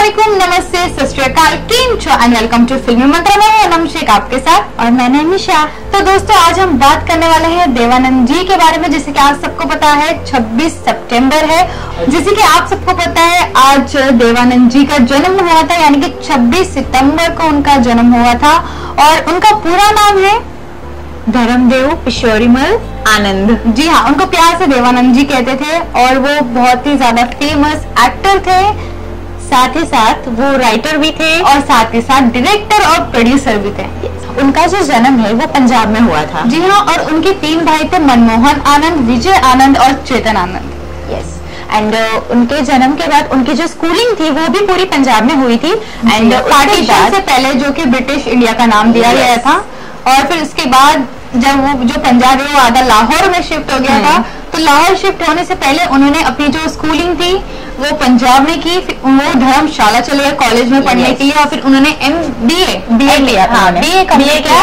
अस्सलामुअलैकुम, नमस्ते, सत श्री अकाल, केम छो एंड वेलकम टू फिल्मी मंत्रा। मैं अनम शेख आपके साथ और मैं निशा। तो दोस्तों, आज हम बात करने वाले हैं देवानंद जी के बारे में। जैसे कि आप सबको पता है 26 सितंबर है। जैसे कि आप सबको पता है आज देवानंद जी का जन्म हुआ था, यानी कि 26 सितंबर को उनका जन्म हुआ था। और उनका पूरा नाम है धर्मदेव किशोरीमल आनंद। जी हाँ, उनको प्यार से देवानंद जी कहते थे। और वो बहुत ही ज्यादा फेमस एक्टर थे, साथ ही साथ वो राइटर भी थे और साथ ही साथ डायरेक्टर और प्रोड्यूसर भी थे। उनका जो जन्म है वो पंजाब में हुआ था। जी हाँ, और उनके 3 भाई थे, मनमोहन आनंद, विजय आनंद और चेतन आनंद। यस, एंड उनके जन्म के बाद उनकी जो स्कूलिंग थी वो भी पूरी पंजाब में हुई थी। एंड पार्टीशन से पहले, जो कि ब्रिटिश इंडिया का नाम दिया गया था, और फिर उसके बाद जब वो जो पंजाब है वो आधा लाहौर में शिफ्ट हो गया था। तो लाहौर शिफ्ट होने से पहले उन्होंने अपनी जो स्कूलिंग थी वो पंजाब में की। फिर वो धर्मशाला चले गए कॉलेज में पढ़ने के लिए, और फिर उन्होंने बीए लिया था। बीए किया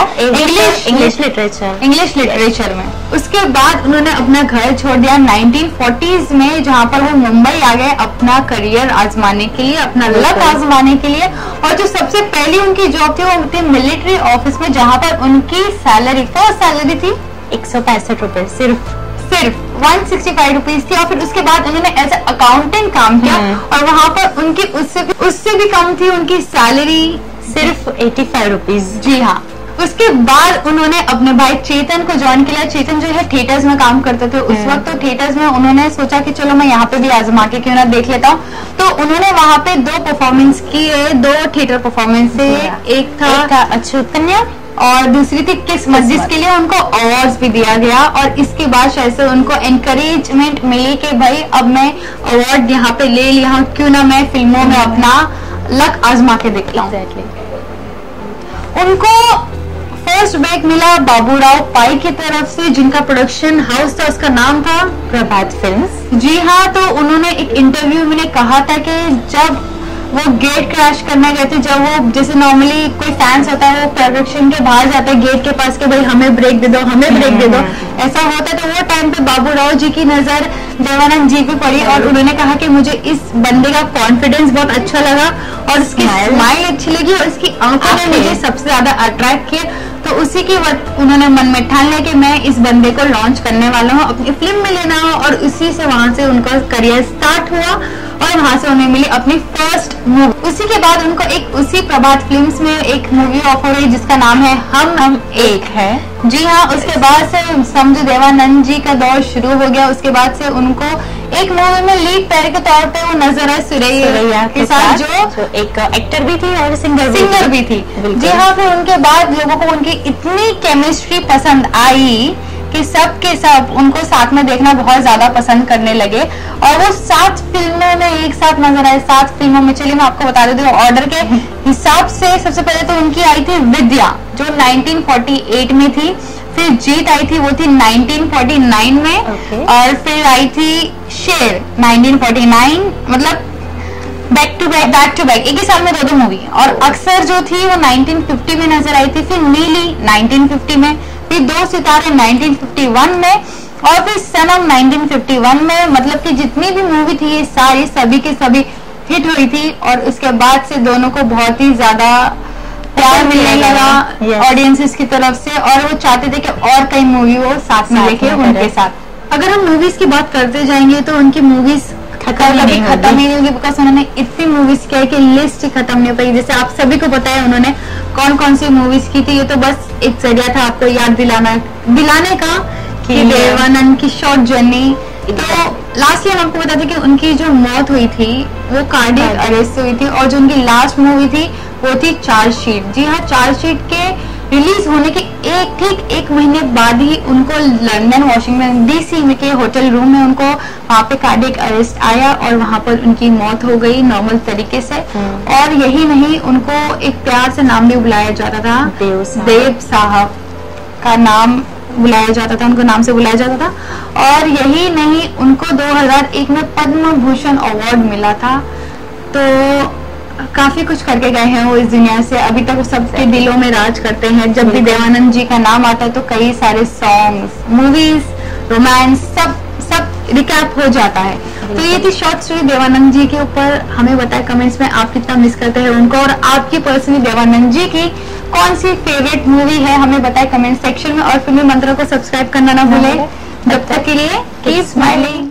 इंग्लिश लिटरेचर में। उसके बाद उन्होंने अपना घर छोड़ दिया 1940s में, जहाँ पर वो मुंबई आ गए अपना करियर आजमाने के लिए, अपना लक आजमाने के लिए। और जो सबसे पहली उनकी जॉब थी वो थी मिलिट्री ऑफिस में, जहाँ पर उनकी सैलरी, फर्स्ट सैलरी थी 165 रुपए, सिर्फ 165 रुपीज थी। और फिर उसके बाद उन्होंने एज अकाउंटेंट काम किया, और वहाँ पर उनकी उससे भी कम थी उनकी सैलरी, सिर्फ 85 रुपीज। जी हाँ। उसके बाद उन्होंने अपने भाई चेतन को ज्वाइन किया। चेतन जो है थिएटर्स में काम करते थे उस वक्त। तो थिएटर्स में उन्होंने सोचा कि चलो मैं यहाँ पे भी आजमा के क्यों ना देख लेता हूँ। तो उन्होंने वहाँ पे 2 परफॉर्मेंस किए, 2 थिएटर परफॉर्मेंस से। एक था अछूत कन्या और दूसरी थी किस्मत, जिसके लिए उनको अवार्ड्स भी दिया गया। और इसके बाद शायद से उनको एनकरेजमेंट मिली कि भाई अब मैं अवार्ड यहाँ पे ले लिया हूँ, क्यों ना मैं फिल्मों में अपना लक आजमा के दिख लाऊं। उनको फर्स्ट ब्रेक मिला बाबूराव पाई की तरफ से, जिनका प्रोडक्शन हाउस था, उसका नाम था प्रभात फिल्म्स। जी हाँ। तो उन्होंने एक इंटरव्यू में कहा था कि जब वो गेट क्रैश करने गए थे, जब वो जैसे नॉर्मली कोई फैंस होता है वो प्रोडक्शन के बाहर जाता है गेट के पास के भाई हमें ब्रेक दे दो, हमें ब्रेक दे दो, ऐसा होता है। तो वो टाइम पे बाबूराव जी की नजर देवानंद जी पे पड़ी, और उन्होंने कहा कि मुझे इस बंदे का कॉन्फिडेंस बहुत अच्छा लगा, और उसकी स्माइल अच्छी लगी, और इसकी आंखों ने मुझे सबसे ज्यादा अट्रैक्ट किया। तो उसी के वक्त उन्होंने मन में ठान लिया कि मैं इस बंदे को लॉन्च करने वाला हूँ, अपनी फिल्म में लेना हो। और उसी से वहां से उनका करियर स्टार्ट हुआ, और वहां से उन्हें मिली अपनी फर्स्ट मूवी। उसी के बाद उनको उसी प्रभात फिल्म्स में एक मूवी ऑफर हुई जिसका नाम है हम एक है। जी हाँ। उसके बाद से समझो देवानंद जी का दौर शुरू हो गया। उसके बाद से उनको एक मूवी में लीड पैर के तौर पे वो नजर आए सुरैया के साथ, जो एक एक्टर भी थी और सिंगर भी थी। जी हाँ। फिर उनके बाद लोगों को उनकी इतनी केमिस्ट्री पसंद आई कि सब के सब उनको साथ में देखना बहुत ज्यादा पसंद करने लगे, और वो 7 फिल्मों में एक साथ नजर आए। 7 फिल्मों में, चलिए मैं आपको बता देती हूँ ऑर्डर के हिसाब से। सबसे पहले तो उनकी आई थी विद्या, जो 1948 में थी। फिर जीत आई थी, वो थी 1949 में। और फिर आई थी शेर 1949, मतलब बैक टू बैक एक ही साल में 2 मूवी। और अक्सर जो थी वो 1950 में नजर आई थी। फिर नीली 1950 में, फिर 2 सितारे 1951 में, और फिर सनम 1951 में। मतलब कि जितनी भी मूवी थी ये सारी सभी के सभी हिट हुई थी। और उसके बाद से दोनों को बहुत ही ज्यादा प्यार मिलने लगा ऑडियंसेस की तरफ से, और वो चाहते थे कि और कई मूवी वो साथ में देखे उनके साथ। अगर हम मूवीज की बात करते जाएंगे तो उनकी मूवीज खत्म ही नहीं होगी, बिकॉज उन्होंने इतनी मूवीज किया है कि लिस्ट ही खत्म नहीं हो पाई। जैसे आप सभी को पता है उन्होंने कौन कौन सी मूवीज की थी। ये तो बस एक जरिया था आपको याद दिलाने का कि देवानंद की शॉर्ट जर्नी। तो लास्टली हम आपको बताते कि उनकी जो मौत हुई थी वो कार्डियक अरेस्ट से हुई थी, और जो उनकी लास्ट मूवी थी वो थी चार्जशीट। जी हाँ, चार्जशीट के रिलीज होने के ठीक 1 महीने बाद ही उनको लंदन वाशिंगटन डीसी में के होटल रूम में उनको वहाँ पे कार्डियक अरेस्ट आया, और वहाँ पर उनकी मौत हो गई नॉर्मल तरीके से। और यही नहीं, उनको एक प्यार से नाम भी बुलाया जाता था, देव साहब का नाम बुलाया जाता था, उनको नाम से बुलाया जाता था। और यही नहीं, उनको 2001 में पद्म भूषण अवार्ड मिला था। तो काफी कुछ करके गए हैं वो इस दुनिया से। अभी तक सबके दिलों में राज करते हैं। जब भी देवानंद जी का नाम आता है तो कई सारे सॉन्ग्स, मूवीज, रोमांस, सब रिकैप हो जाता है। तो ये थी शॉर्ट स्टोरी देवानंद जी के ऊपर। हमें बताए कमेंट्स में आप कितना मिस करते हैं उनको, और आपकी पर्सनली देवानंद जी की कौन सी फेवरेट मूवी है हमें बताए कमेंट सेक्शन में, और फिल्मी मंत्रा को सब्सक्राइब करना ना भूले। जब तक के लिए कीप स्माइलिंग।